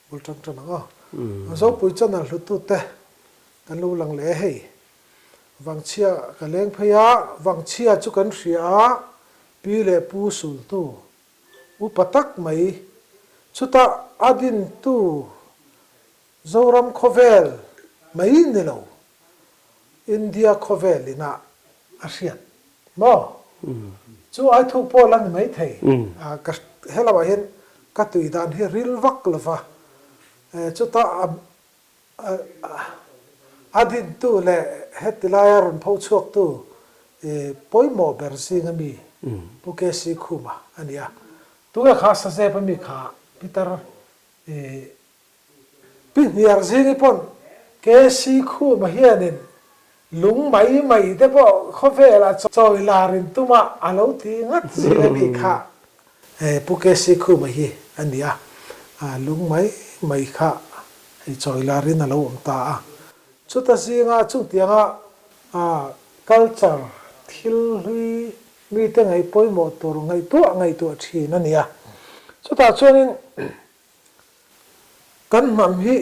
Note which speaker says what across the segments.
Speaker 1: bul chang chang nga zo pui chan na hlu tu te kan lu lang le hei wang chia ka leng phaya wang chia chu kan hria pi le pu sul tu upatak mai chuta adin tu zoram khovel mai ni lo India khovel ina asian mo chu ai thu po lang mai thei ka hela ba hen ka tui dan hi ril vak lova chuta adin tu le hetilayar pho chuak tu poimo bersing ami puke si khuma ania tuga khasa se pa mi kha pitar pi niar zingi pon ke si khuma hianin lung mai te po khovela choi larin tuma alo ti ngat zinga mi kha puke si khuma hi ania lung mai kha choi larin alo ta chuta zinga chung tianga culture thil hui mi te ngai poimo tur ngai tu thin ania chuta chuanin kan mam hi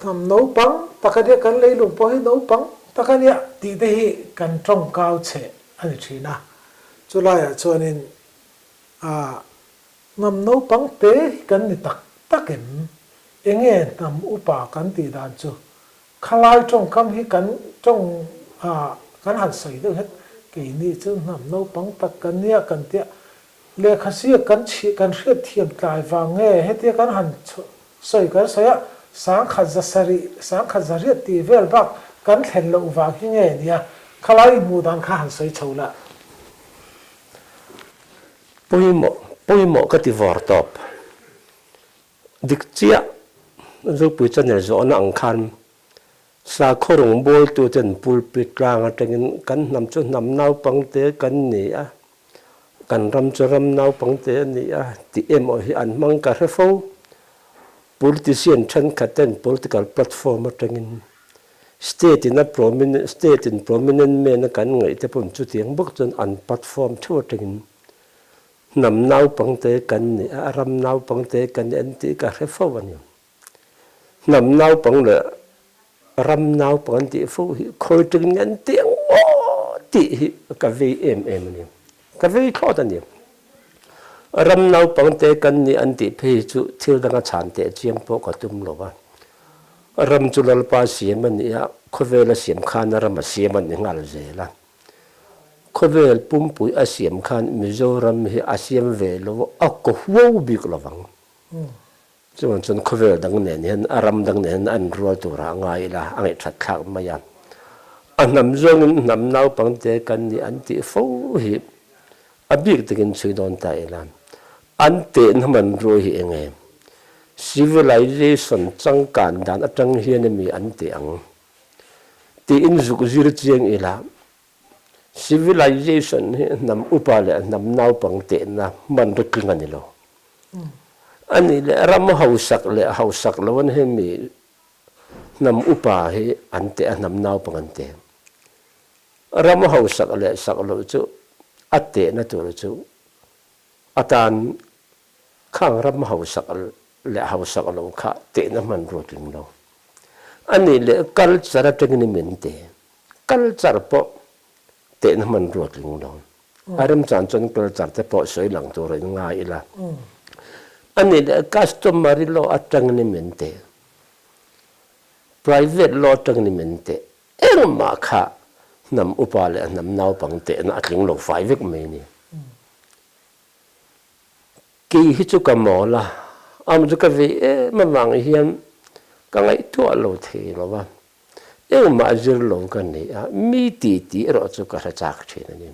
Speaker 1: nam no pang takania kan leilung po hi no pang takania ti te hi kan tong kau che ani thina chulaya chuanin nam no pang te kan ni takem enge nam upa kan ti dan chu khalai tong kam hi kan tong kan han sai do het ke ni chu nam no pang tak kan nia kan tia le khasia kan chi kan hret thiam tlai wange hetia kan han soi kan saya sang khazari ti vel bak kan thlen lo wa hi nge nia khalai mu dan kha han soi chola
Speaker 2: poimo ka ti vor top dik chia zo pu chan zo na ang khan sa khorong bol tu chen pulpit rang atengin kan nam chu nam nau pang te kan ni a kan ram chu ram nau pang te ni a ti emo hi an mang ka refo politician than khaten political platform atengin state in prominent men kan ngai te pon chu tiang bok chon an platform thu atengin nam nau pang te kan ni a ram nau pang te kan en ti ka refo ani nam nau pang le ram nau pang ti fu khoi ting ngan tiang ti ka ve em ni ka ve thot ani ram nau pang te kan ni an ti phe chu thil danga chan te chiam po ka tum lo wa ram chu lal pa siam ani a khovela siam khan ram siam ani ngal zela khovel pum pui a siam khan mizoram hi asiam ve lo a ko huo bik lawang chuan chun khovel dang nen hen aram dang nen an rual tura ngai la angai that thak maya anam zong nam nau pang te kan ni an ti fo hi abik takin chuidon ta elan an te naman ro hi enge civilization changkan dan atang hian mi an te ang ti in zuk zir chiang ila civilization nam upale nam nau pang te na man riking ani lo ani le ram hausak lawan he mi nam upa he ante nam nau pang ante ram hausak le sak lo chu ate na tur chu atan khang ram hausak le hausak lo kha te na man ro ting lo ani le culture atengni mente culture po te na man ro ting lo aram chan chon culture te po soi lang tur nga ila ani le customary law atangni mente private law atangni mente erma kha nam upale nam nau pang te na atling lo fai vek me ni ki hi chu ka mola am chu ka ve ma wang hiam ka ngai tu lo the lo wa ma zir lo kan ni mi ti ro chu ka ra chak the ni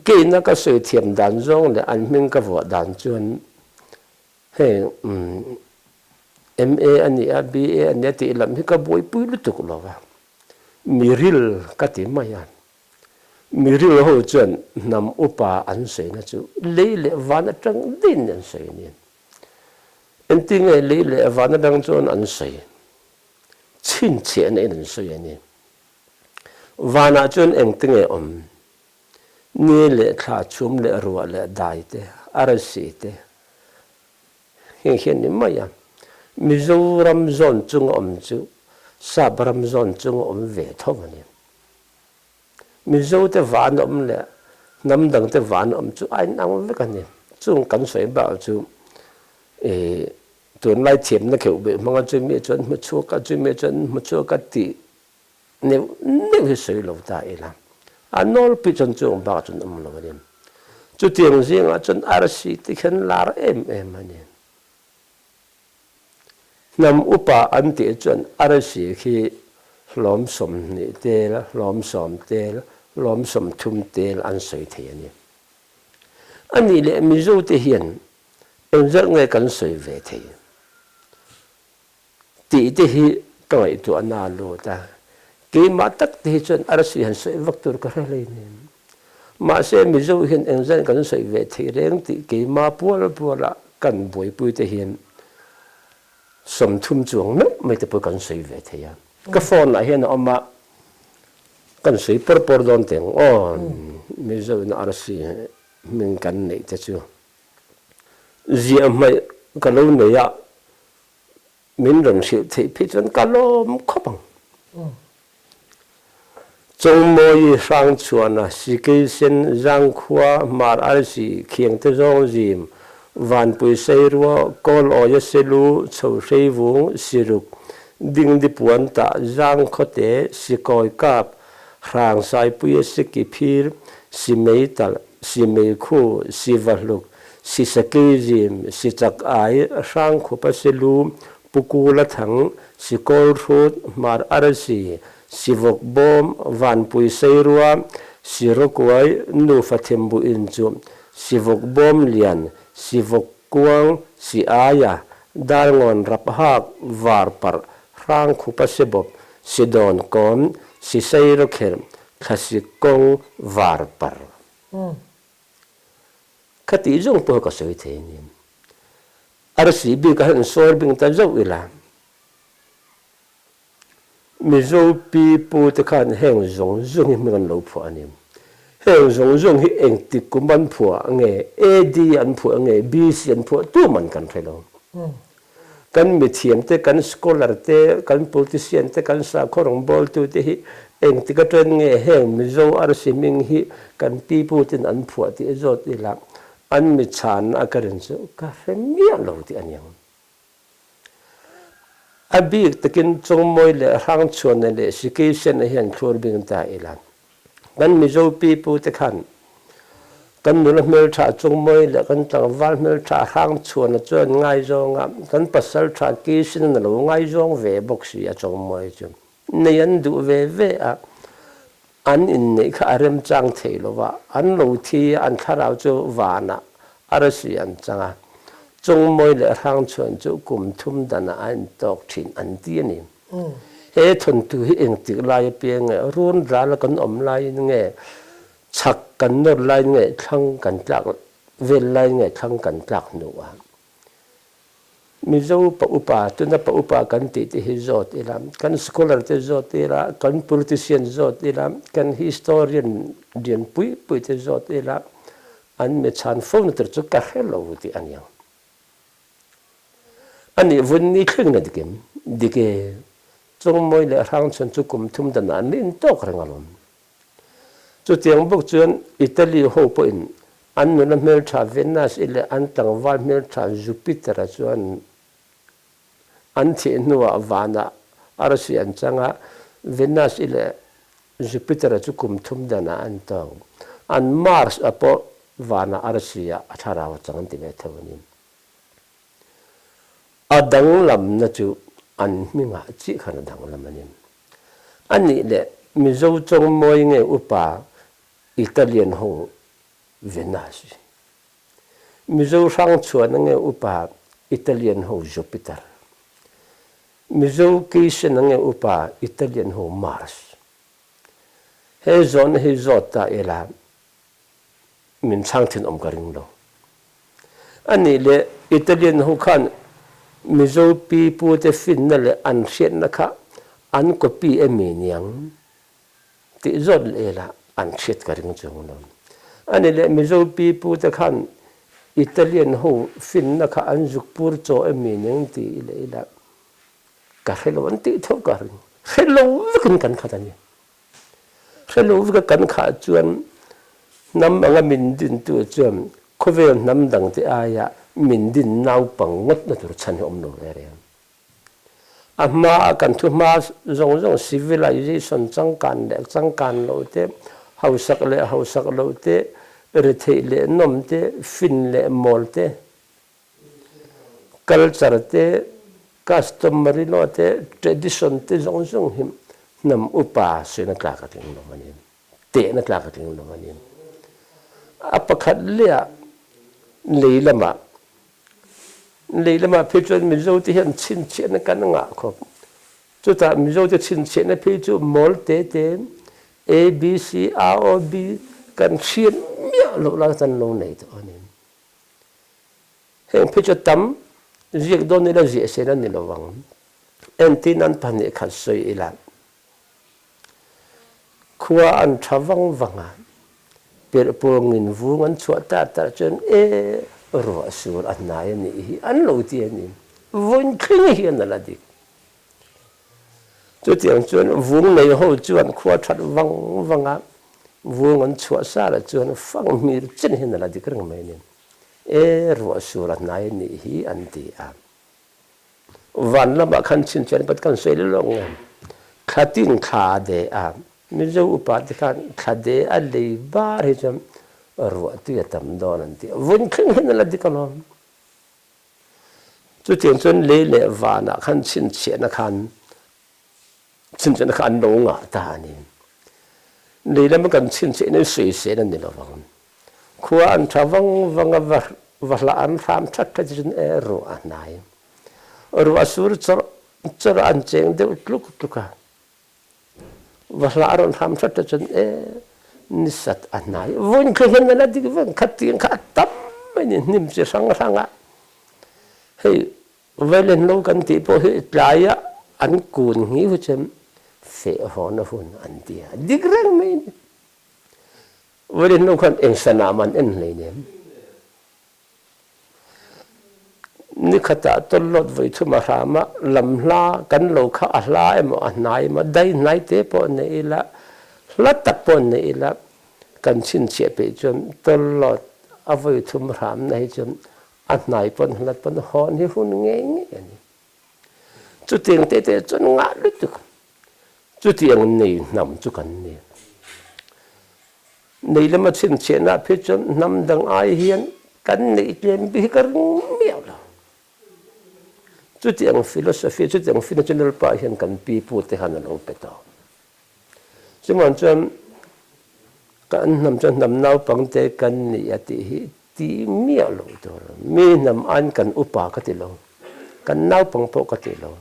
Speaker 2: ke na ka soi thiam dan zong le an ming ka vo dan chuan he MA ani a BA ani ti lam hi ka boi pui lu tuk lo wa miril ka ti maya miril ho chuan nam upa an sei na chu leile van atang din an sei ni enting e leile van atang chuan an sei chin che an en sei ni vana chuan engting e ni le kha chum le ruwa le dai te arasi te hiền ni mai Mizoram zone chung chu Sabram zone chung về thâu này Mizo te van le nam dang te van chu ai nang ve kan ni chung kan soi ba chu tuần lai thiểm nó kiểu bị mang cho mẹ chân một chỗ cả cho mẹ chân một chỗ cả tỷ nếu cái sợi lâu ta làm anh nói bị chân chung bao chân lâu vậy chú tiếng riêng à chân arsi thì khen lar em anh nằm upa anh ti chân arsi khi lom som ni te lom som te lom som thum te anh soi thế anh đi lệ mizo te hiền em rất nghe cần soi về thế tỷ thì hi cái tu anh lo ta cái mà tất thì chân arsi han soi vắc tur cái này mà sẽ mizo hiền em rất cần soi về thế riêng thì cái mà bua là cần bui te hiền som thum chuang nó mới tập cần soi về thế cái phone này hiền ông mà cần soi por don tiếng mizo nó arsi mình cần này thế chứ gì mà cái lâu này mình đồng sự thì phía trên cái lô khó bằng trong mỗi sang chuan sĩ cái sen giang khoa mà ai sĩ khiêng tới rong dìm van bùi xây rùa col oya selu chầu xây vuông sĩ rục đinh đi buồn ta giang khó tế sĩ coi cáp rang sai bùi sĩ kỳ phir sĩ mấy tal sĩ mấy khu sĩ vật lục sĩ sa cây dìm sĩ chak ai sang khu pa selu Pukula thang si kol rut mar arasi si vok bom van pui seirua si rokwai nu fathembu inchu si vok bom lian si vok kuang si aya darngon raphak var par rang khupa sebop si don kon si seiro kher khasi kong var par khati jong po ka soi the ni arsi bi ka han sor bing ta zo ila mizo pi pu te khan heng zong zong mi kan lo phu anim heng zong zong hi eng ti kum ban phu nge ad an phu nge bc an phu tu man kan thelo kan mi thiam te kan scholar te kan politician te kan sa khorong bol tu te hi eng ti ka tren nge heng mizo arsi ming hi kan pi pu tin an phu ti zot ila an mi chan a karin chu ka femia lo ti anyang abi takin chung moi le rang chuan le sikisen hian thlur bing ta ila kan mi zo pi pu te khan kan nu mel tha chung moi le kan tang wal mel tha rang chuan a chuan ngai zonga kan pasal tha ki sin na lo ngai zong ve bok si a chung moi chu nei an du ve a an in nei kha rem chang theilo wa an lo thi an kharau chu wana arasi an changa chung moi le rang chuan chu kum thum dana an tok thin an ti ani he thon tu hi eng tik lai pe nge run ra la kan om lai nge chak kan nor lai nge thang kan tlak vel lai nge thang kan tlak nu wa mi zo pa upa tu na pa upa kan ti hi zot ila kan scholar te zot ila kan politician zot ila kan historian dian pui te zot ila an me chan phone ter chu ka hello ti anyang ani vun ni kheng na dike chung moi le rang chen chu kum thum da na nin tok rangalom chu tiang bok chuan italy ho po in an nu na mel tha venus ile an tang wal mel tha jupiter chuan an thi nuwa wana arasi an changa venus ile jupiter chu kum thum da na an tong an mars apo wana arsia athara wa changan ti ve thawani adang lam na chu an minga chi khana dang lam ani ani le mizo chong moi nge upa italian ho venus mizo sang chuan nge upa italian ho jupiter mizo kisen nge upa italian ho mars he zon he zota ela min chang thin om karing lo ani le italian ho khan mizo pi pu te fin na le an hriat na kha an ko pi emi niang ti zot le la an hriat karing chung lo ani le mizo pi pu te khan Italian ho fin na kha an juk pur cho meaning ti le la ka hello an ti tho ka hello kan kan kha tani hello ka kan kha chuan nam anga min din tu chuan khovel nam dang te aya min din nau pang ngot na tur chan om no re ama kan thu ma zong civilization chang kan lo te hausak lo te rethei le nom te fin le mol te culture te customary lo te tradition te zong him nam upa se na tla ka ting lo manin te na tla ka ting lo manin apakhat le leilama pechon mizo ti hian chin chen kan nga kho chuta mizo ti chin chen pe chu mol te a b c r o b kan chien mia lo la tan lo nei to ani heng pecho tam riek don ni la je se na ni lo wang en tin an pan ni khat soi ila khuwa an thawang wanga per pong in vung an chua ta chen ro sur an nai ni hi an lo ti ani von khing hi an la dik chu tiang chuan vung nei ho chuan khuwa that wanga vung an chua sa la chuan fang mir chen hin la dik rang mai ni ro sur an nai ni hi an ti a van la ba khan chin chen pat kan sei lo ngam khatin kha de a mi zo upa ti khan khade a le bar he jam ro ti tam don an ti von khing hin la dikalom chu tiang chon le vana khan chin che na khan chin chen khan no nga ta ni le lam kan chin che ne sui se na ni lo wang khuwa an thawang wanga la an ram that that jin ro anai ro asur chor an cheng de tluk wasla aron ham that chen nisat anai von khen na dik van khatin kha tap ni nim che sang hei velen lo kan ti po he tlaya an kun hi hu chem fe ho na hun an dia dik rang mai velen lo kan eng sana man en le ne ni khata tolot voi thuma rama lamla kan lo kha ahla emo anai ma dai nai te po nei la la tak po nei la kan chin che pe chon tolot avoi thum ram nei chon anai pon hlat pon hon hi hun nge ni chu tiang te chon nga lu tu chu tiang nei nam chu kan ni nei lama chin che na pe chon nam dang ai hian kan nei tlem bi kar miao la chu tiang philosophy chu tiang philosophical pa hian kan pi pu te han lo pe to chuman chon kan nam nau pang te kan ni ati hi ti mia lo to mi nam an kan upa ka ti lo kan nau pang po ka ti lo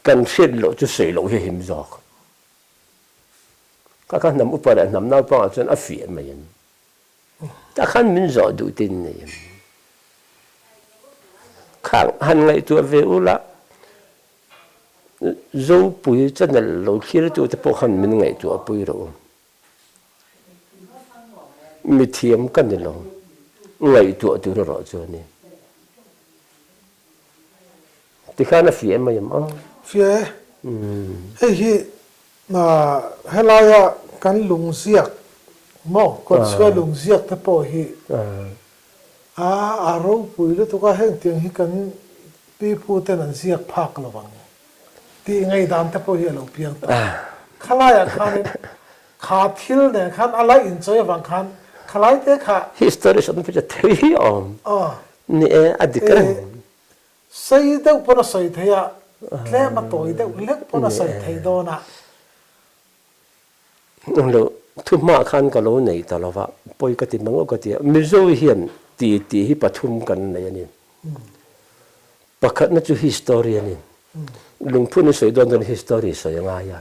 Speaker 2: kan hrit lo chu sei lo hi him jok ka nam upa la nam nau pang chon a fi mai yan ta khan min zo du tin ni khang han ngai tu ve ula zo pui chen lo khir tu te po khan min ngai tu pui ro mi thiam kan ni lo ngai tu ro chu ni ti khana fi em yam a
Speaker 1: phía ấy hi mà helaya kan lung ziak mo kon swa lung ziak ta po hi aro pui lu to ka heng tiang hi kan pi pu ten an ziak phak lo wang ti ngai dan ta po hi lo piang ta khalaya khan kha thil ne khan alai enjoy wang khan khalai te kha
Speaker 2: history son pe thei om ni adikran
Speaker 1: sai deuh pona sai theya tle ma toi deuh lek pona sai thei do na
Speaker 2: lo thu ma khan ka lo nei ta lova poi ka ti mango ka ti mizo hian ti hi pathum kan nei ani pakhat na chu history ani lungphun ni sei don don history so yanga ya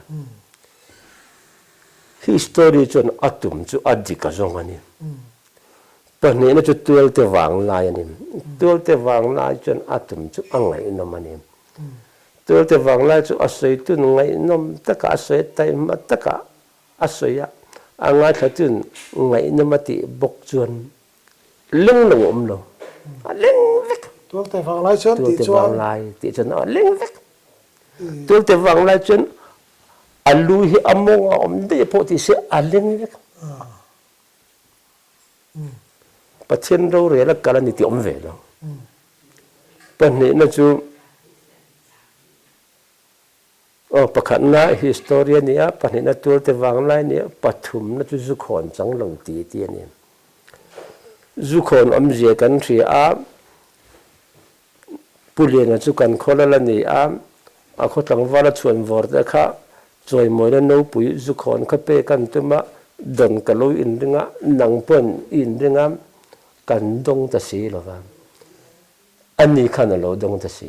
Speaker 2: history chon atum chu adika zong ani pane na chu tuel te wang lai ani tuel te wang lai chon atum chu angai no mani tuel te wang lai chu asoi tu ngai nom taka asoi tai ma taka asoya angai thatun ngai no mati bok chuan lung lo om lo leng vek
Speaker 1: tuol te vang lai chuan
Speaker 2: tu
Speaker 1: ti
Speaker 2: te
Speaker 1: chuan
Speaker 2: wang lai ti chuan leng vek tu te wang lai chuan alu hi among om de po ti se leng vek pathian ro re la kala ni ti om ve lo pan ni na chu pakhat na historia ni a pan na tu te wang lai ni pathum na chu zu khon chang lo ti ti ni zu khon om je kan thri a pulian chu kan khola la ni a kho tlang wala chuan vor da kha choi moi na no pui zu khon kha pe kan tuma don ka lo in ringa nang pon in ringa kan dong ta si lo wa ani khan lo dong ta si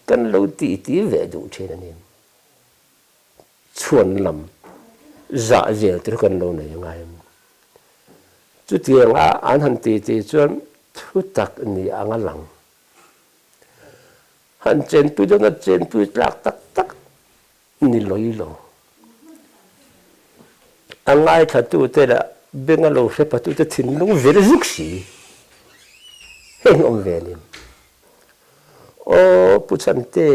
Speaker 2: kan lo ti ti ve du the na ni chuan lam za zel ter kan lo na ngai chu tiang a an han ti ti chuan thu tak ni anga lang han chen tu do na chen tu lak tak tak ni loi lo angai tha tu te la bengalo se pa tu te thin lu ver zuk si heng om ve ni o pu chan te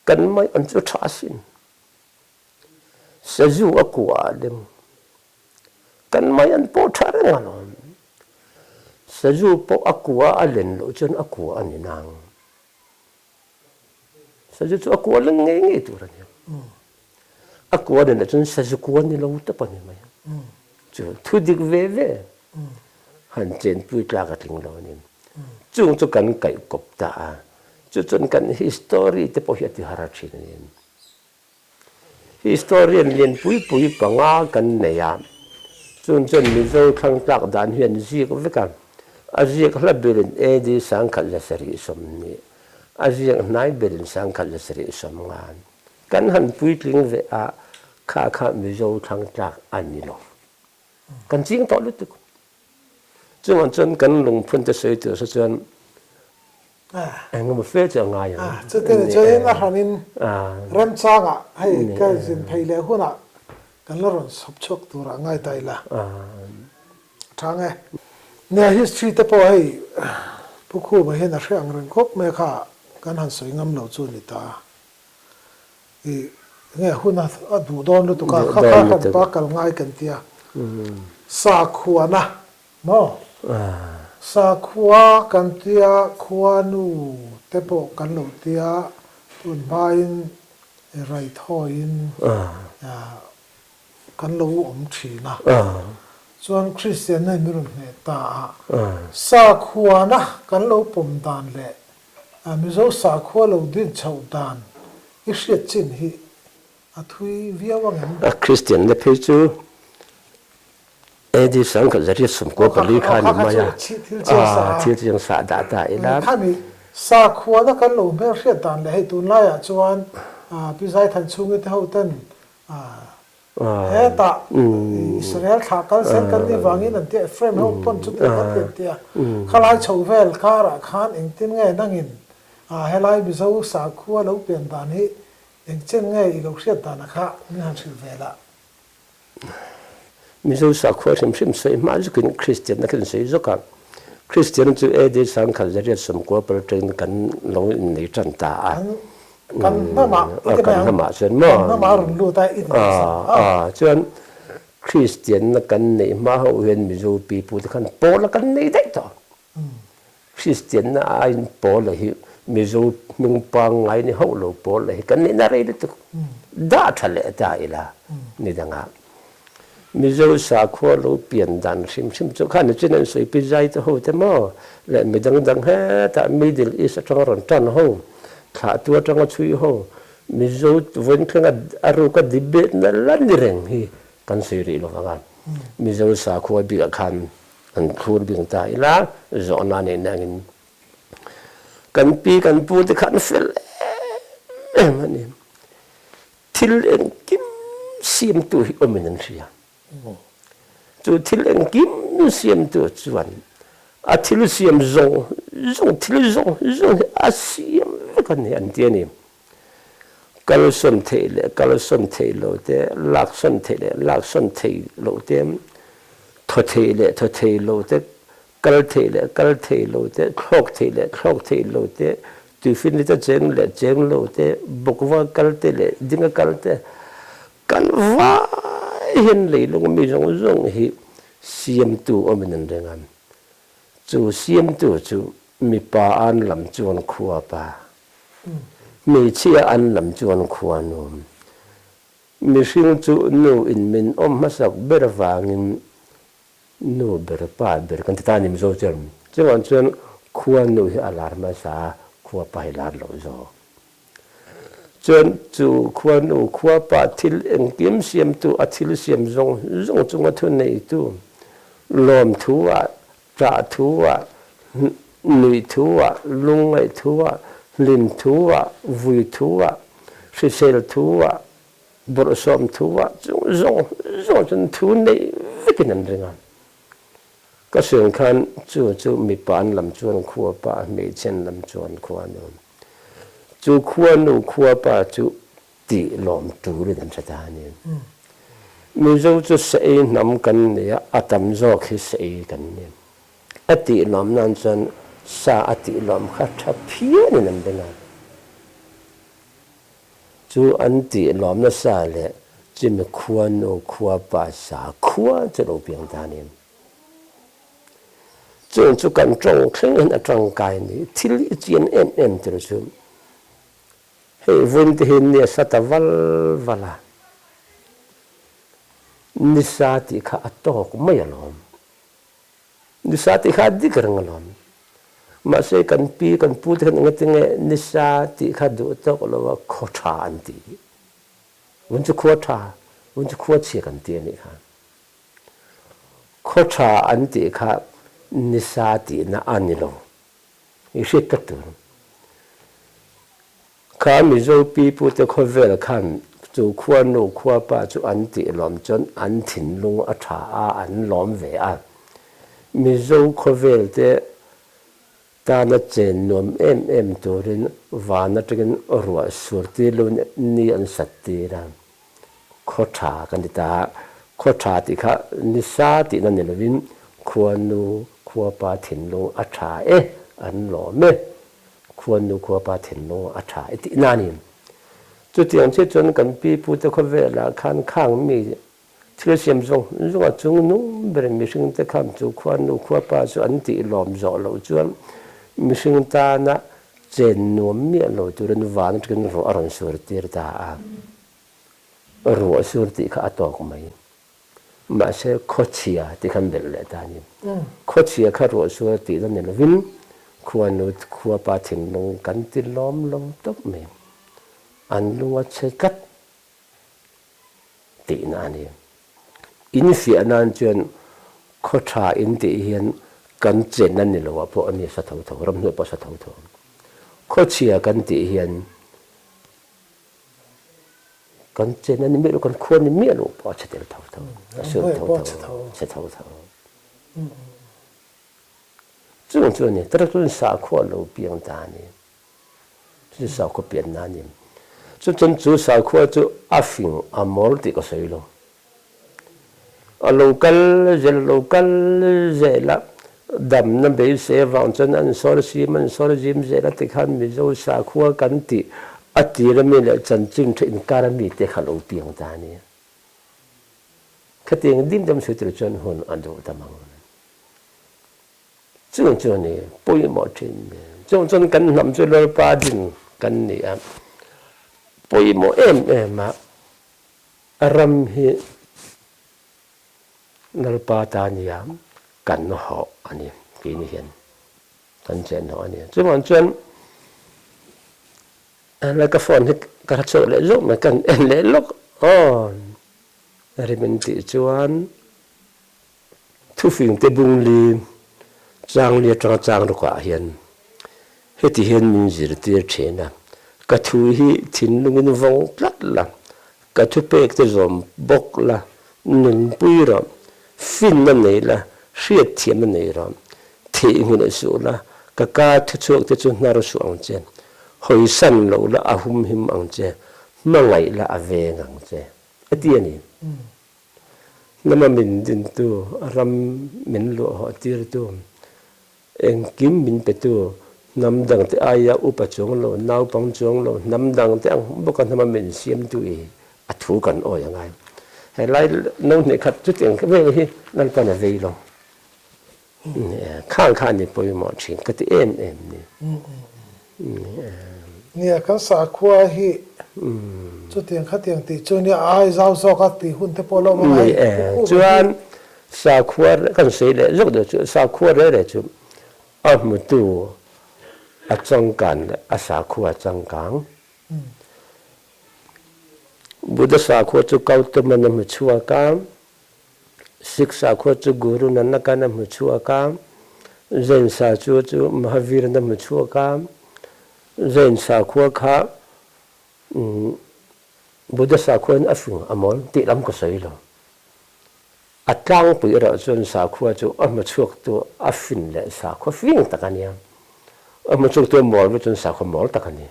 Speaker 2: kan mai an chu tha sin sa zu akwa dem kan mai an po tha re ngalon sa zu po akwa alen lo chen akwa ani nang sa zu akwa leng nge nge tu ra ni akwa den chen sa zu kwa ni lo ta pa ni mai chu thu dik ve ve han chen pu tla ka ting lo ni chung chu kan kai kop ta chu chun kan history te po hi ti hara thin ni historian lien pui pui panga kan ne ya chun chun mi zo khang tak dan hian ji ko veka aji khala berin e di sang khal la sari som ni aji nai berin sang khal la sari som ngan kan han pui tling ve a kha kha mi zo khang tak ani lo kan jing to lu tu chung chun kan lung phun te sei tu so chuan anh ngồi phê chờ ngài
Speaker 1: cho nên là hắn in ram chang à hay cái gì phải lẽ hôn à cái là rồi sắp chốc tu ra ngay tay là chang ấy nè history tập hay bố khu mà hiện là sang rừng khóc mẹ khá cái hắn soi ngắm lâu chu nít ta thì nghe hôn à đủ đòn rồi tụ cả khá khá cần ba cái ngay cần tia sa khua na mo sa khua kan tia khua nu te po kan lo tia tun bain rai thoin kan lo om thina chuan christian nei mirun ne ta sa khua na kan lo pom dan le mi zo sa khua lo din chau dan i hriat chin hi a thui viawang
Speaker 2: christian le pe chu edi sang ka zari sum ko pali kha ni ma ya thil chiang sa da da ila
Speaker 1: khami sa khua da kan lo me hriat dan le hei tun la ya chuan pi zai than chung te ho tan he ta israel tha kal sen kan ni wangin an te frame ho pon chu te ka te tia khalai chho vel kara khan eng tin nge nangin helai bi zo sa khua lo pen dan hi eng chen nge i lo hriat dan kha ni han thil vela
Speaker 2: mi zo sa khwa sim sim sei ma zu kin christian na kin sei zo ka christian chu e de sang khal zari sum ko per train kan lo nei chan ta
Speaker 1: kan na ma
Speaker 2: chen mo
Speaker 1: na ma run lu ta in
Speaker 2: chuan christian na kan nei ma ho wen mi zo pi pu kan po la kan nei dai to christian na ai po la hi mi zo ming pa ngai ni ho lo po la hi kan nei na re tu da thale ta ila ni danga mi zo sa kho lo pian dan sim sim chu khan chen an soi pi zai to ho te mo le mi dang dang he ta middle east atang ron tan ho kha tu atang chui ho mi zo wen khang aru ka dibet na lan ni reng hi kan sei ri lo wa mi zo sa kho bi ka khan an khur bi ta ila zo na ne nangin kan pi kan pu te khan fel mani thil en kim sim tu hi ominan ria chu thil en kim siam tu chuan a thil siam zong thil zong a siam kan ni an ti ni kal son the lo te lak son the lo te tho the lo te kal thei lo te khlok thei lo te tu fin ni ta cheng lo te bokwa kal te le dinga kal te kan va hin le lo mi zong hi siam tu omen rengan chu siam tu chu mi pa an lam chuan khuwa pa mi chia an lam chuan khuwa nom mi hring chu nu in min om masak ber wangin nu ber pa ber kan ta nim zo cherm chuan chuan khuwa nu hi alar ma sa khuwa pa hi lar lo zo chuan chu khuwa nu khuwa pa thil eng kim siam tu a thil siam zong chunga thu nei tu lom thuwa tra thuwa nui thuwa lungai thuwa lim thuwa vui thuwa sisel thuwa borsom thuwa zong chun thu nei vikin an ringa ka suen khan chu mi pan lam chuan khuwa pa me chen lam chuan khuwa no chu khuwa nu khuwa pa chu ti lom tu ri dan chata ni mi zo chu sei nam kan ne atam zo khi sei kan ni ati lom nan chan sa ati lom kha tha phia ni nam denga chu an ti lom na sa le chi mi khuwa nu khuwa pa sa khuwa chu lo piang ta ni chu kan trong thleng in atang kai ni thil chian em ter chu hei vun te hin ne sataval vala nisati kha atok mai alom nisati kha dikrang alom ma se kan pi kan pu te ngatenge nisati kha du to lo khotha anti vun chu khotha vun chu khot che kan te ni kha khotha anti kha nisati na anilo ishit ka tu kha mi zo pi pu te khovel khan chu khuwa nu khuwa pa chu an ti lom chon an thin lung a tha a an lom ve a mi zo khovel te ta na chen nom em torin wa na tgen ruwa sur ti lu ni an sat ti ra khotha kan ta khotha ti kha nisa ti na ne lovin khuwa nu khuwa pa thin lung a tha an lom me khuwa nu khuwa pa thin lung a tha ti na ni chu tiang che chon kan pi pu te kho ve la khan khang mi thil siam zong a chung nu ber mi hring te kham chu khuwa nu khuwa pa chu an ti lom zo lo chuan mi hring ta na chen nuam mi lo tu ren van tken ro aron sur tir ta a ro sur ti kha atok mai ma se khochia ti khan bel le ta ni khochia kha ro sur ti na ne vin khuwa nu khuwa pa thin long kan ti lom tok me an lunga che kat ti na ni in fi anan chuan khotha in ti hian kan chen nan ni lo po ani sa thau ram nu pa sa thau khochia kan ti hian kan chen nan mi lo kan khon ni mi lo pa che tel thau so thau chu ni tra tu sa kho lo piang ta ni chu sa ko pian na ni chu sa kho chu afing amol ti ko sei lo a local zela dam na be se vang chen an sor jim zela ti khan mi zo sa kho kan ti ati ra mi le chan ching thin kar mi te khalo piang ta ni khating dim dam su ti chon hon ando tamang chu ni poi mo thin chon kan nam chu lo pa din kan ni a poi mo em ma ram hi nalpa ta ni yam kan ho ani ki ni hian kan chen ho ani chuan la ka phone hi ka cho le zo ma kan en le lok on rimen ti chuan thu phing te bung li chang li chang ro ka hian heti hian min zir ti thena ka thu hi thin lungin vong tlat la ka thu pek te zom bok la nun pui ro fin na nei la hriat thiam na nei ro thi ngun su la ka thu chuak te chu na ro su ang chen hoi san lo la ahum him ang che mangai la ave ngang che ati ani nama min din tu ram min lo ho tir tu eng kim min pe tu nam dang te aya upa chong lo nau pang chong lo nam dang te ang bokan hama min siam tu e a thu kan o yang ai he lai no ne khat chu teng ke ve hi nan pa na ve lo khang khan ni poi mo chin ka ti em ni
Speaker 1: เนี่ยkan sa khua hi chu tiang kha tiang ti chu ni ai zau so ka ti hun te polo ma
Speaker 2: ni chuan sa khua kan sei le zok de chu sa khua le chu a mu tu a chang kan a sa khua chang kang buddha sa khua chu Gautama na mu chua kam sik sa khua chu guru nanaka na mu chua kam zen sa chu Mahavira na mu chua kam zen sa khua kha Buddha sa khua a phung amol ti lam ko sei lo atlang pui ra chon sa khua chu a ma chuak tu a fin le sa khua fing takania a ma chuak tu mol ve chon sa khua mol takani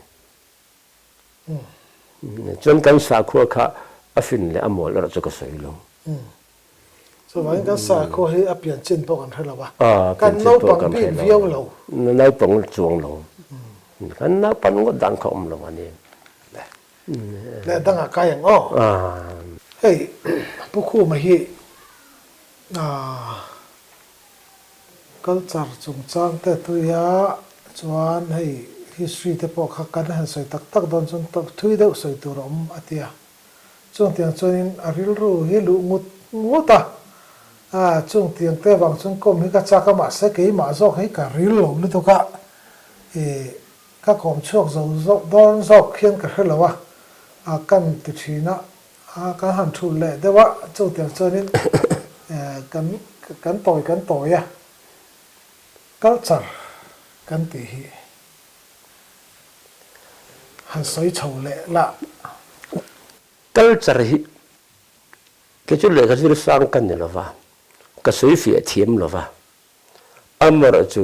Speaker 2: chon kan sa khua kha a fin le amol ra chu ko sei lo
Speaker 1: so vai kan sa khua hi a pian chin po kan thela ba
Speaker 2: kan
Speaker 1: kan no pang bi viau lo
Speaker 2: nai pang chuang lo kan na pan ngo dan khom lo ani
Speaker 1: le dang a ka yang o hey pu khu ma hi culture chung chang te tu ya chuan hei history te po kha kan han soi tak tak don chun tak thui deuh soi tur om atia chung tiang chuanin a ril ru hi lu nguta chung tiang te wang chung kom hi ka cha ka ma se ke ma zok hi ka ril lo lu to ka ka kom chuak zo don zok khian ka helawa kan ti thina kan han thu le dewa chung tiang chuanin kan toy ya culture kan ti hi han soi chou le la
Speaker 2: culture hi ke chu le ka chu sang kan ni lo wa ka soi fi thiam lo wa amar chu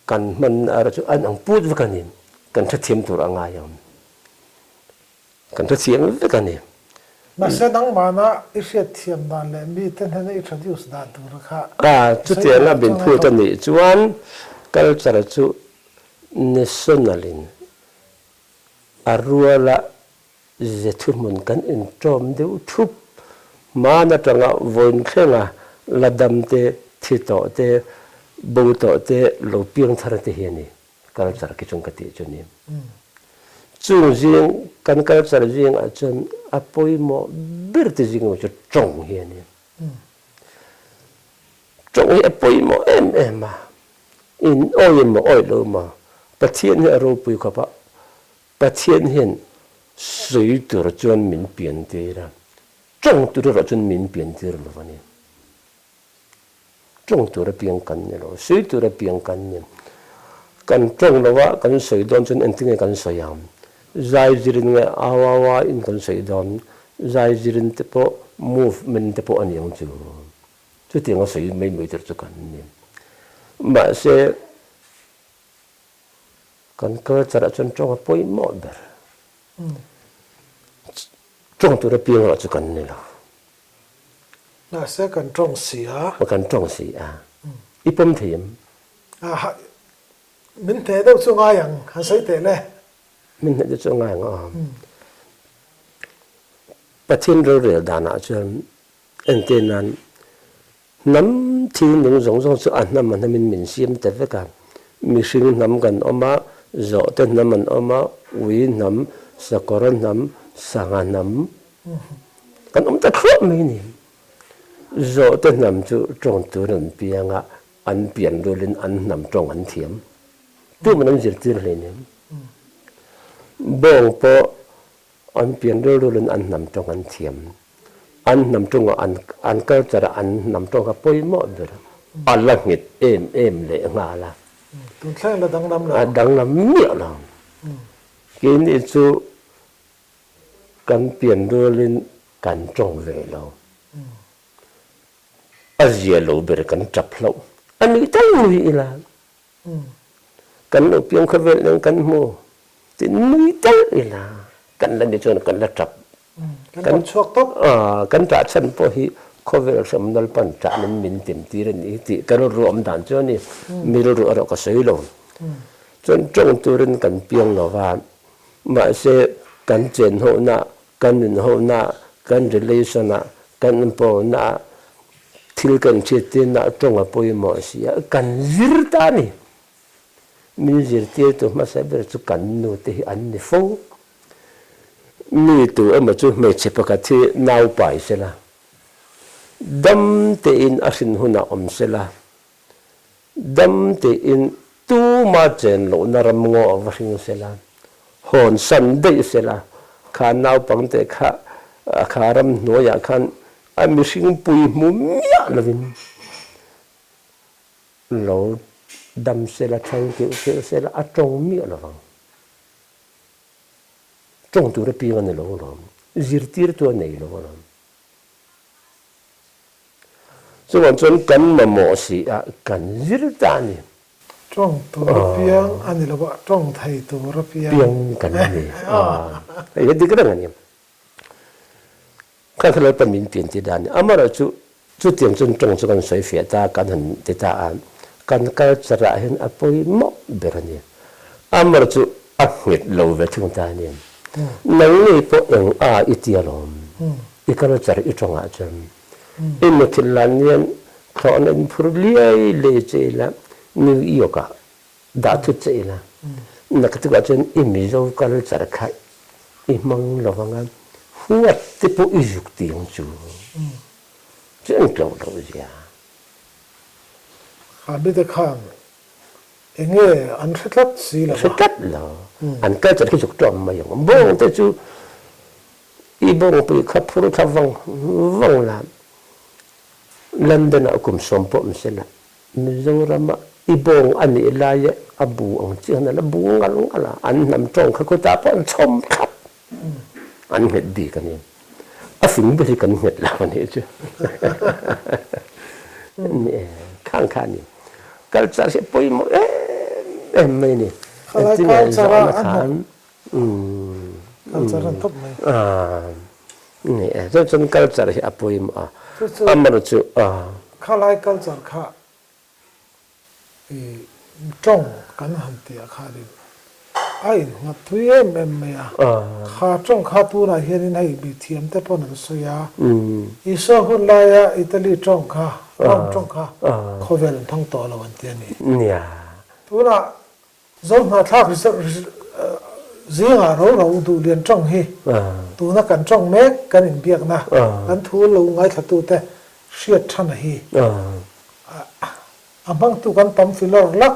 Speaker 2: kan man ar chu an ang put wa kanin kan tha thiam tur anga yam kan tha thiam wa kanin
Speaker 1: ma se dang ma na I se thiam dan le mi ten han introduce dan tur kha
Speaker 2: chu te na bin phu ta ni chuan culture chu nationalin aruala zethumun kan in trom deu thup mana tanga voin khenga ladam te thito te boto te lo piang thar te hiani culture ki chung ka ti chuni chung jing kan culture jing a chun apoi mo ber te jing mo chong hiani chong hi apoi mo ma in oi mo oi lo ma pathian hi ro pui kha pa pathian hin sui tur chuan min pian te ra chong tur ra chuan min pian te lo wani chong tur piang kan ne lo sui tur piang kan ne kan chong lo wa kan sui don chuan en tinge kan soyam zai jirin nge awawa in kan sui don zai jirin te po movement te po an yang chu tinga sui mai ter chu kan ne ma se kan ka chara chon chong poi mo ber chong tu ra piang ra chu kan ni lo
Speaker 1: na se kan trong si ha
Speaker 2: ma kan chong si ipom thiam
Speaker 1: min te deuh chu nga yang han sei te le
Speaker 2: min na chu nga nga pathin ro re dana chuan entenan nam thi ning zong zong chu an nam man min min siam te ve kan mi sing nam kan oma zo te nam an oma wi nam sakoron nam sanga nam kan ta khro me ni zo te nam chu trong tu ran pianga an pian rolin an nam trong an thiam tu man jir tir le ni bong po an pian rolin an nam trong an thiam an nam trong an ka chara an nam trong ka poi mo ber ala ngit em le nga la
Speaker 1: tun thlang la dang nam la
Speaker 2: dang lam mi la ke ni chu kan pian rolin kan trong ve lo azia lo ber kan chap lo ani tang ni ila kan no piang kha vel nang kan mo tin ni tang ila kan la ni chon kan la chap
Speaker 1: kan chuak top
Speaker 2: kan ta chan po hi cover some nal pan chan and min tim tiran iti karo rom dan choni miru ro ka soilo chon chong turin kan piang lova ma se kan chen ho na kan in ho na kan relation na kan po na thil kan chitin na tonga poi mo sia kan zirta ni min zirti to ma sa ber chu kan no te an ni fo mi tu ama chu me chepa ka thi nau pai sela dam te in asin huna om sela dam te in tu ma chen lo na ram ngo avring sela hon san de sela kha nau pang te kha kharam no ya khan a mi sing pui mu mia lovin lo dam sela thang ke sela atong mi lo trong tu ra pi ngan lo lo zirtir tu nei lo lo so wan chon kan ma mo si a kan zir ta ni
Speaker 1: trong tu piang ani lo ba trong thai tu ra
Speaker 2: piang kan ni ai di ka ngani ka thla pa min tin ti dan amara chu tiang chun trong chu kan soi fia ta kan han ti ta an kan ka chara hen apoi mo berani amara chu a hit lo ve chung ta ni nang ni po eng a itialom ikara char I trong a chan imothilan thon phurliai le chela ni yoka da thu chela nakati ga chen imizo kal char khai imang lawanga huat tipo ijuk tiang chu chen tlo lo ya
Speaker 1: ha bi te khang enge an thlat si la
Speaker 2: sekat lo an ka char ki juk tom ma yong bong te chu I bong pi khapur thavang vang la London akum sompo msela Mizoram ibong ani ilaya abu ang china la bungal ala an nam tong ka ko ta pon chom khap an het di kan ni a fing bi kan het la ni chu ni kan kan ni kal char se poi mo mai ni
Speaker 1: kal chara an kal chara top mai
Speaker 2: ni so chon kal char se apoi mo amar chu
Speaker 1: khalai culture kha trong kan han tia kha ri ai nga thuye mem me ya kha trong kha tu na hian nei bi thiam te pon so ya I so hun la ya italy trong kha trong kha khovel thang to lo wan tia ni
Speaker 2: ya
Speaker 1: tu na zo na thak zinga ro du lian trong hi tu na kan trong me kan in biak na an thu lo ngai thatu te shiat than hi abang tu kan tam filor lak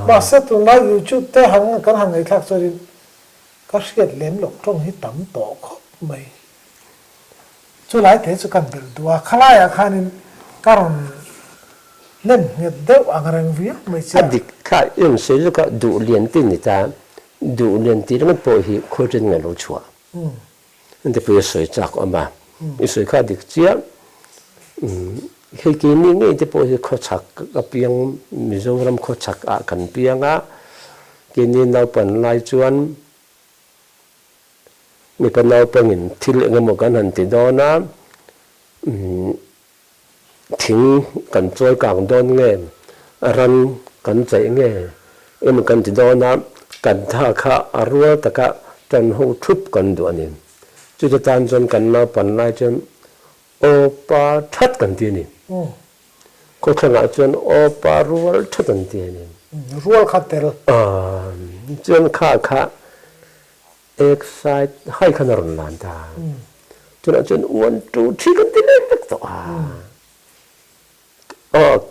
Speaker 1: ma se tu na youtube te hang kan hang ngai thak sorin ka shiat lem lok trong hi tam to khop mai chu lai te chu kan bel duwa khala ya khanin karon len nge deu angarang vi mai cha
Speaker 2: adik kha yum se lu ka du lian tin ni ta du lian ti ran po hi kho chen ngai lo chua ande po soi chak ama I soi kha dik chia he ki ni nge te po hi kho chak ka piang Mizoram kho chak a kan pianga ki ni nau pan lai chuan mi pan nau pangin thil engemaw kan han ti dona thing kan choi kang don nge ran kan chai nge em kan ti dona kan tha kha arua taka tan ho thup kan do anin chu ta tan jon kan na pan lai chen opa that kan ti ni ko thanga chen opa rual that kan ti ni
Speaker 1: rual khatel
Speaker 2: chen kha excite hai khan ron lan ta chu na chen 1 2 3 kan ti le to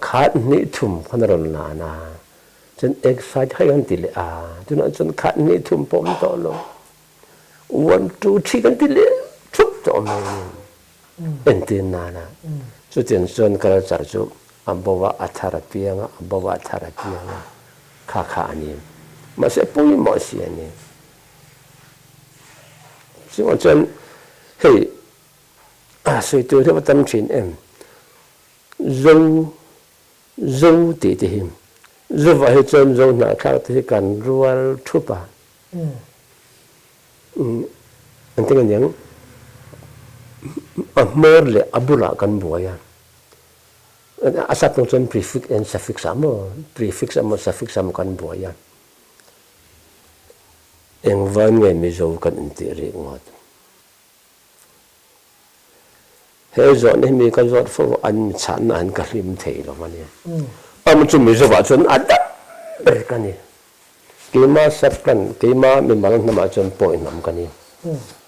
Speaker 2: khat ni thum khan ron la na chen excite hai kan ti le chu na chen khat ni thum pom to lo 1 2 3 kan ti le thup to me entina na chu ten son kal char chu ambawa athara pianga ambawa athara pianga kha ani ma se pui mo si ani si wa chen hey soi tu the tam chin em zo ti ti him zo va he chen zo na kha ti kan rual thupa anh tiếng anh mer le abula kan buaya asap nong chon prefix and suffix amo prefix amo suffix amo kan buaya eng van nge mi zo kan inti ri ngot he zo ne mi kan zo fo an chan an ka lim thei lo mani am chu mi zo ba chon ada be kan ni kima sap kan kima mi mal na ma chon point nam kan ni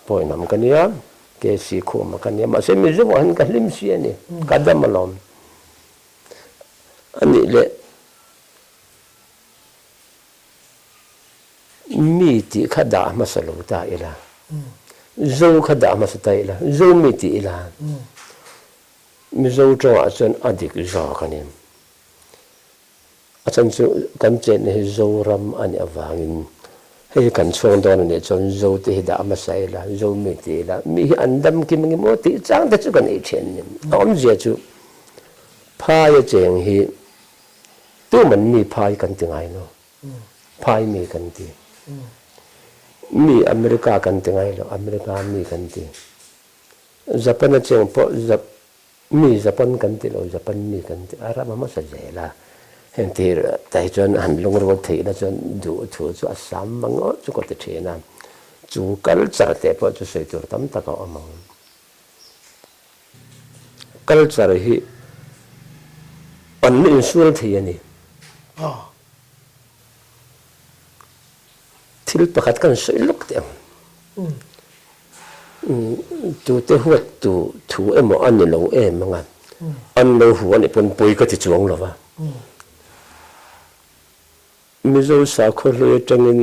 Speaker 2: point nam kan ya ke si ko ma kan ya ma se mi zo an ka lim si ani kadam malom ani le mi ti khada masalo ta ila zo khada masata ila zo mi ti ila mi zo cho a chen adik zo kanim a chen chu kan chen he zo ram ani awangin he kan chong don ne chon zo te da masai la zo mi ti la mi andam ki mi mo ti chang da chu kan e chen ni om je chu pha ye cheng hi tu man mi phai kan tingai no phai mi kan ti mi America kan tingai lo America mi kan ti Japan cheng po mi Japan kan ti lo Japan mi kan ti ara ma sa je la hen ti tai chon han lung ro thei na chon du thu chu asam mango chu ko te the na chu kal char te po chu sei tur tam ta ka amang culture hi pan ni sul thei ani thil pakhat kan soi luk te tu te huat tu thu emo an lo manga an lo hu ani pon poi ka ti chuang lo wa mi zo sa kho lo tangin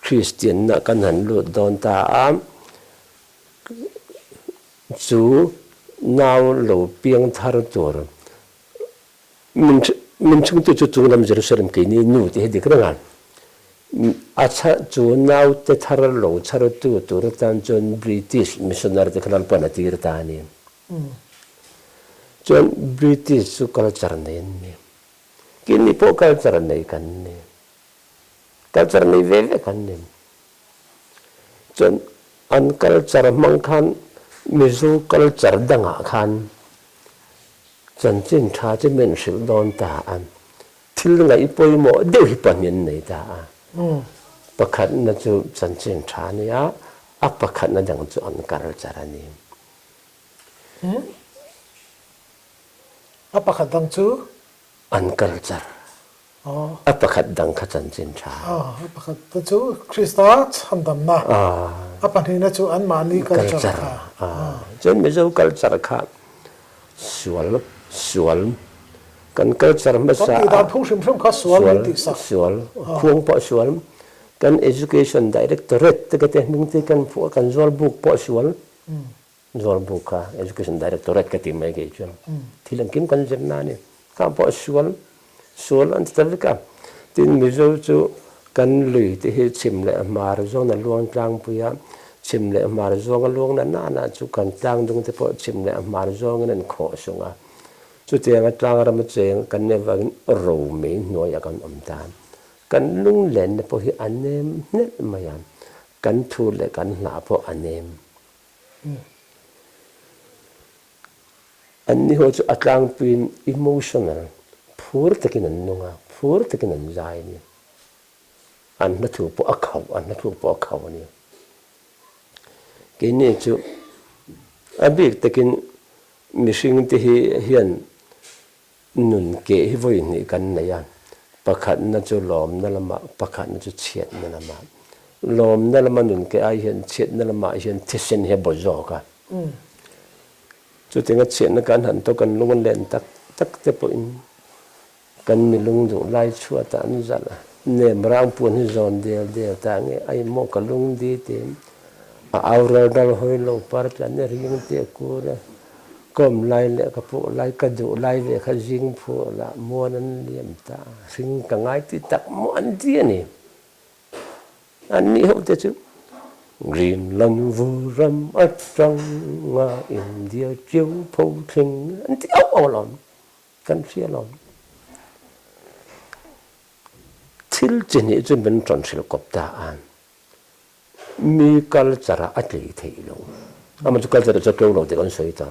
Speaker 2: Christian na kan han lo don ta am chu naw lo piang thar tur min chung tu chu lam Jerusalem ke ni nu te dik rangan acha chu naw te thar lo char tu tur tan chon British missionary te khalan pana tir ta ni chon British su culture nei ni kini po culture nei kan ni culture nei ve kan ni chon an culture mang khan mizu culture danga khan chan chin tha che men sil don ta an thil ngai poi mo de hi panin nei ta pakhat na chu chan chin tha ni a pakhat na dang chu an culture ani
Speaker 1: a pakhat dang chu
Speaker 2: an culture a pakhat dang kha chan chin tha
Speaker 1: a pakhat chu Krista chandam na a panin na chu an mani culture
Speaker 2: chen mizo culture kha sual kan culture ma sa
Speaker 1: da phung sim kha sual ti sa
Speaker 2: sual khung po sual kan education directorate te ka te ming te kan fu kan zol book po sual zol book ka education directorate ka ti mai ge chun thilang kim kan jerna ni ka po sual an ta tin mizo chu kan lui te he chim le mar zo na luang tlang puya chim le mar zo nga luang na na chu kan tlang dung te po chim le mar zo nga nen kho sunga chu te nga tlang ra ma cheng kan ne wa ro me no ya kan om tan kan lung len po hi anem ne mayan kan thu le kan na po anem anni ho chu atlang pin emotional phur takin an nunga phur takin an zai ni an na thu po akhaw ni ke ne chu abik takin mishing te hi hian nun ke hi voi ni kan na ya pakhat na chu lom na lama pakhat na chu chiat na lama lom na lama nun ke ai hian chiat na lama hian thisen he bozo ka chu tenga chiat na kan han to kan lungon len tak te po in kan mi lung du lai chua ta an zala ne mrang pun hi zon del ta nge ai mo ka lung di te aura dal hoi lo par ta ne ring te ku ra kom lai le ka pu lai ka du lai ve kha jing phu la mo nan liam ta ring ka ngai ti tak mo an ti ni an ni ho te chu green lan vu ram at trăng nga India chiếu phô thình an ti au lon kan sia lon thil chini chu ben tron sil kop ta an mi culture a tlei thei lo ama chu culture chu ko lo te kon soi ta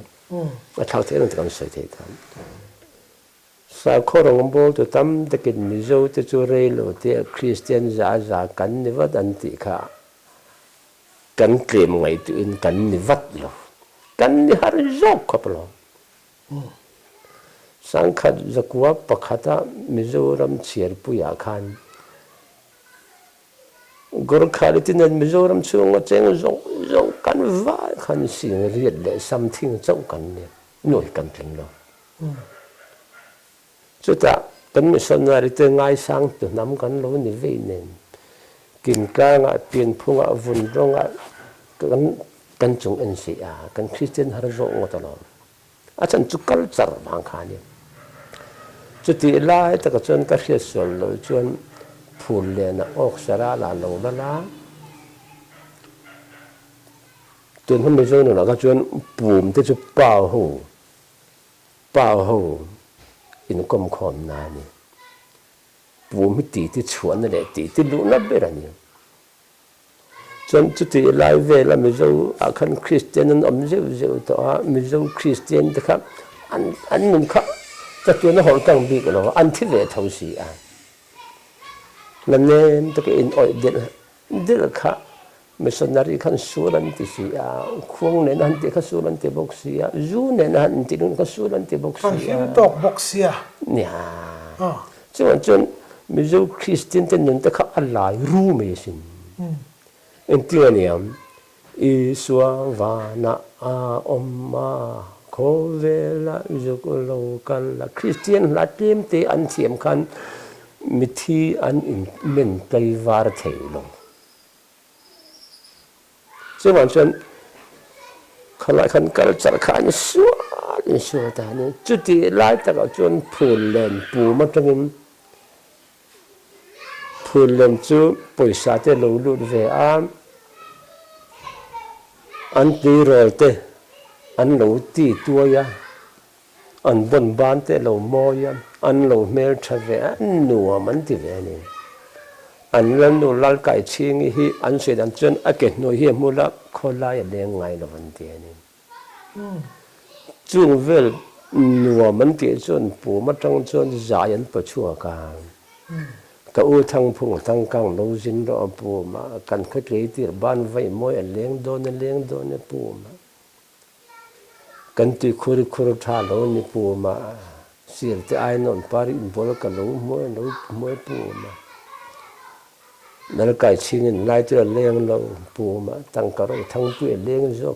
Speaker 2: mà thao thế nó thì còn sợi thế tham sa khổ rong bol tu tam te kin mi zo te chu rei lo te Christian za kan ni wat an ti kha kan klem ngai tu in kan ni wat lo kan ni har zo khop lo sang khat zakwa pakhata Mizoram chiar puya khan gor khalitin Mizoram chung cheng zo kan va khan sing riat le something chau kan ne noi kan thing lo chú ta tấn mi sơn này từ ngày sáng từ năm căn lối này về nên kim ca ngã tiền phung ngã vun rong ngã căn chung anh sĩ căn Christian har rong ngã tao à chân chú culture bằng khá nhiều chú ti lại ta cái chân cái hiện sơn lối chân phun lên na ốc sara là lâu la chân hôm bây giờ nó cái chân bùm tới chú bao hồ in công khom na ni bùm ti ti chuan na le ti lu na be ra ni chon chu ti lai ve la mi zo a khan Christian an om zeu to a mi zo Christian ta kha an nun kha ta tu na hol kang bi lo an thi ve thau si a lam ne ta ke in oi del kha missionary khan suran ti si a khuang ne han ti kha suran ti bok si a zu ne han ti nun kha suran ti bok si a
Speaker 1: hin tok boxia
Speaker 2: nia chuan mizo Christian ten nun ta kha alai ru me sin entianiam iswa vana a omma khovela juklo kala Christian la tim te an thiam khan mithi an in men kai var theilo chuan khalai khan culture khan suwa ta ni chu ti lai ta ka chuan phul len pu ma tangin phul len chu poisa te lo lu ve an ti rol te an lo ti tua ya an bon ban te lo mo ya an lo mel tha ve an nuwa man ti ve ni an lan nu lal kai ching hi an se dan chuan a ke no hi mula kholai le ngai lo van ti ni chung vel nuwa man ti chuan pu ma tang chuan zayan pa chua ka u thang phung thang kang lo jin ro pu ma kan khat le tir ban vai moi leng don pu ma kan ti khur tha lo ni pu ma sir te ai non pari bol ka lo moi pu ma nal kai chingin lai tu leng lo pu ma tang ka ro thang tu leng zo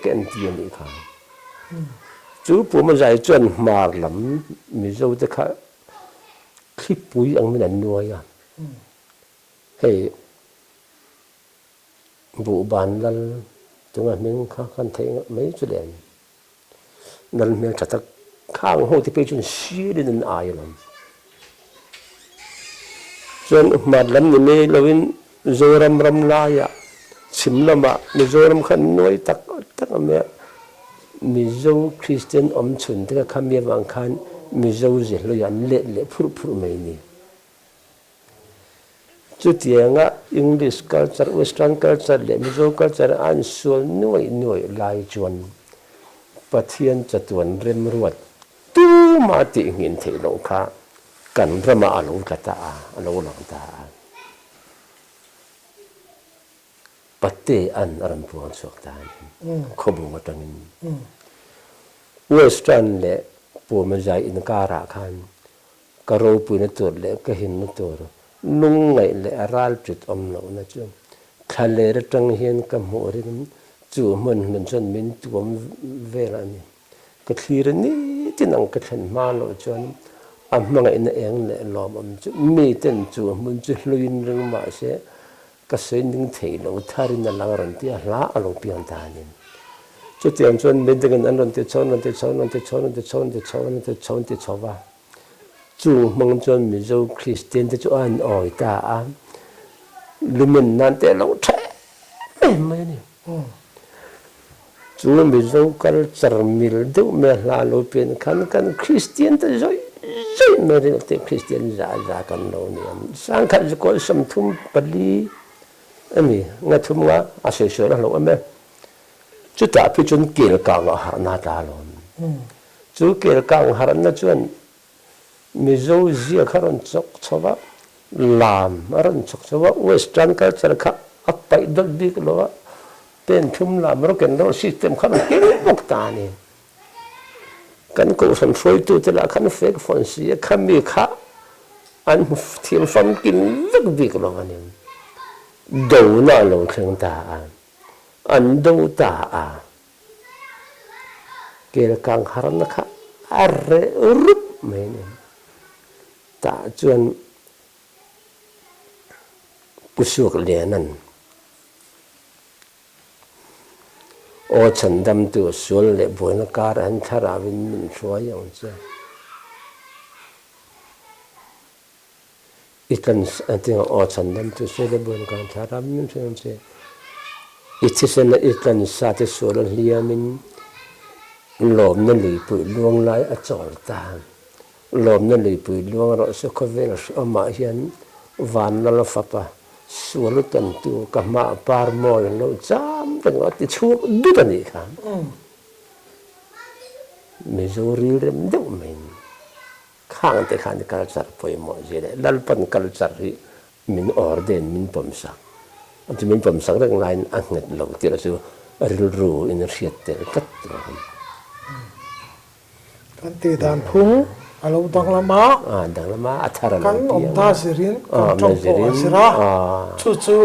Speaker 2: ke an ti ni kha chú pu ma zai chuan mar lam mi zo te kha clip pui ang min an nuai a hei bu ban lal tunga ming kha kan thei mai chu len nal me tha tak khang ho ti pe chun shi den ai lam chuan mar lam ni me lovin zoram ram la ya chim lama mi zoram khan nuai tak me mizo Christian om chun te kha mi wang khan mizo je lo yan le phur mai ni chu tianga English culture Western culture le mizo culture an sul noi lai chuan pathian chatuan rem ruat tu ma ti ngin the lo kha kan rama alo kata alo lang ta patte an aram puan sok ta khobu matangin Western le pu ma jai in kara khan karo pu na tur le ka hin na tur nung ngai le aral prit om no na chu khale ra tang hian ka mo rin chu mun chon min tuam ve la ni ka thlir ni tinang ka than ma lo chon am ma in eng le lom am chu mi ten chu mun chu hluin ring ma se ka se ning thei lo tharin na lang ran ti hla alo pian ta ni chu tiang chuan min dengan an ron te chon te chowa chu mong chuan mi zo Christian te chu an oi ta a lumin nan te lo the mai ni chu mi zo culture mil de me la lo pen kan Christian te zoi me te Christian za kan lo ni sang khat ko sam thum pali ami nga thum wa a se lo ame chú ta phía chun kêu càng ở hàng na ta luôn chú kêu càng hàng na chuan mi dâu zia kharon chok chawa làm aron chok chawa western culture kha apai dot dik lo pen thum la rock and roll system kharon kil bok ta ni kan ko san foi tu te la khan fake phone si kham mi kha an thiam fam kin vek vek lo ani do na lo theng ta an do ta a kêu càng haran kha arre rup mai ni ta chuan pusuak lianan o chandam tu sul le boina kar an thara vin min thua yang cha ikan ating o chandam tu sul le boina kar thara min thua yang cha itisen ikan sa te sul liamin lom na li pu luang lai a chol ta lom na li pu luang ro so ko vel ama hian van na la fa pa sual tan tu ka ma par mo lo cham tang ti chu du ta ni kha missouri rem do men khang te khan culture poi mo je le lal pan culture ri min orden min pom sa anti min pom sa rang line an net lo ti la su ril ru in riat te kat
Speaker 1: kan ti dan phung alo dang lama
Speaker 2: dang lama athara
Speaker 1: kan om ta sirin kan trong po asira chu chu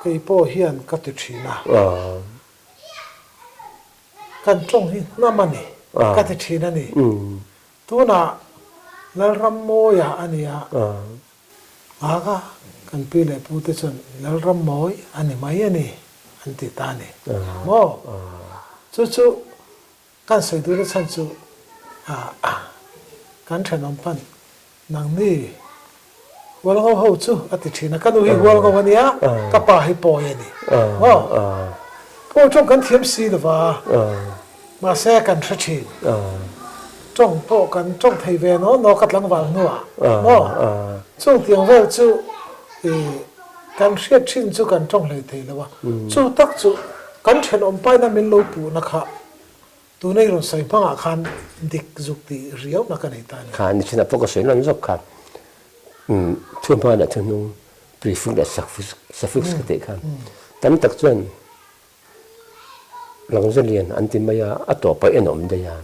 Speaker 1: kei po hian ka ti thina kan trong hi na mani ka ti thina ni tu na lal ram mo ya ania aga kan pi le pu te chon lal ram moi ani mai ani an ti ta ni mo chu chu kan sei tu le chan chu kan thèn om pan nang ni wal ngau ho chu ati thina kan u hi wal ngau ania ka pa hi po ye ni po trong kan thiam si da wa ma se kan thra thi trong po kan trong thei ve no kat lang wal no no chung tiang ve chu kan hriat thin chu kan trong hlei thei lawa chu tak chu kan thèn om pai na min lo pu na kha tu nei ron sai panga khan dik zuk ti riau na kan ta ni
Speaker 2: khan china pok so lan zok kha thum pa na thunu prefix da suffix ka te khan tam tak chuan lang zalian antimaya atopa enom de ya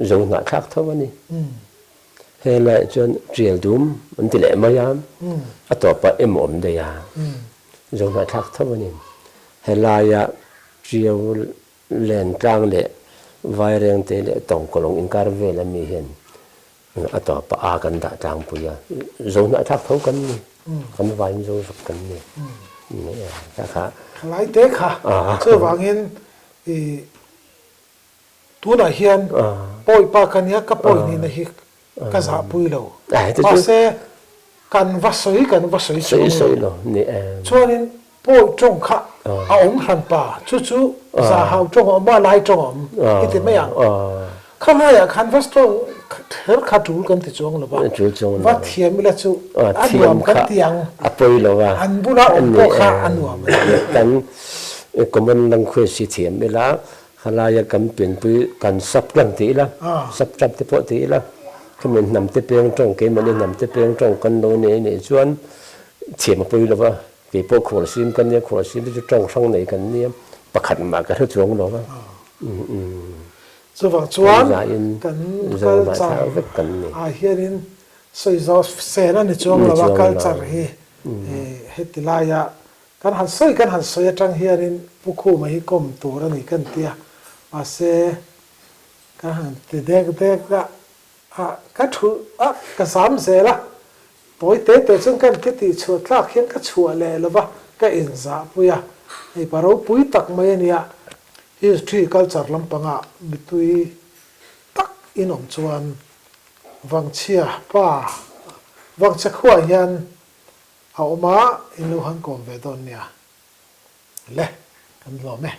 Speaker 2: zo na khak thawani hela chuan trial dum antile maya atopa emom de ya zo na khak thawani hela ya trial len tang le vai reng te le tong kolong in kar ve la mi hen ato pa a kan da tang pu ya zo na thak thau kan ni kan vai zo sak kan ni ne ta kha
Speaker 1: lai te kha che wangin tu na hian poi pa kan ya ka poi ni na hi ka za pui lo pa se kan va soi
Speaker 2: soi lo ni
Speaker 1: chuanin poi trong kha a om han pa chu chu za hau trong om ba lai trong om iti me yang khan ha ya khan vas to her kha tul kan ti chong lo ba va thiam la chu nuam kan tiang
Speaker 2: a poi lo wa
Speaker 1: an bula om po kha an nuam
Speaker 2: tan common lang khwe si thiam me la khala ya kam pen pu kan sap lang ti la sap chap te po ti la khamen nam te peng trong ke man nam te peng trong kan lo ne chuan thiam poi lo wa ke po khol sim kan ne khol sim chu trong sang nei kan ne pakhat ma ka thu chong lo wa
Speaker 1: chu wang chuan kan
Speaker 2: cha kan ni
Speaker 1: hianin soi zo se na ni chong lo wa culture hi hetilaya kan han soi atang hianin pukhu ma hi kom tur ani kan tia ase kan han te dek da ka thu ka sam se la poi te chung kan ke ti chu tla khian ka chu le lova ka in za puya ei paro pui tak mai ania history culture lampanga mitui tak inom chuan wangchia pa wangcha khua hian a oma inu han kom ve don nia le kan lo me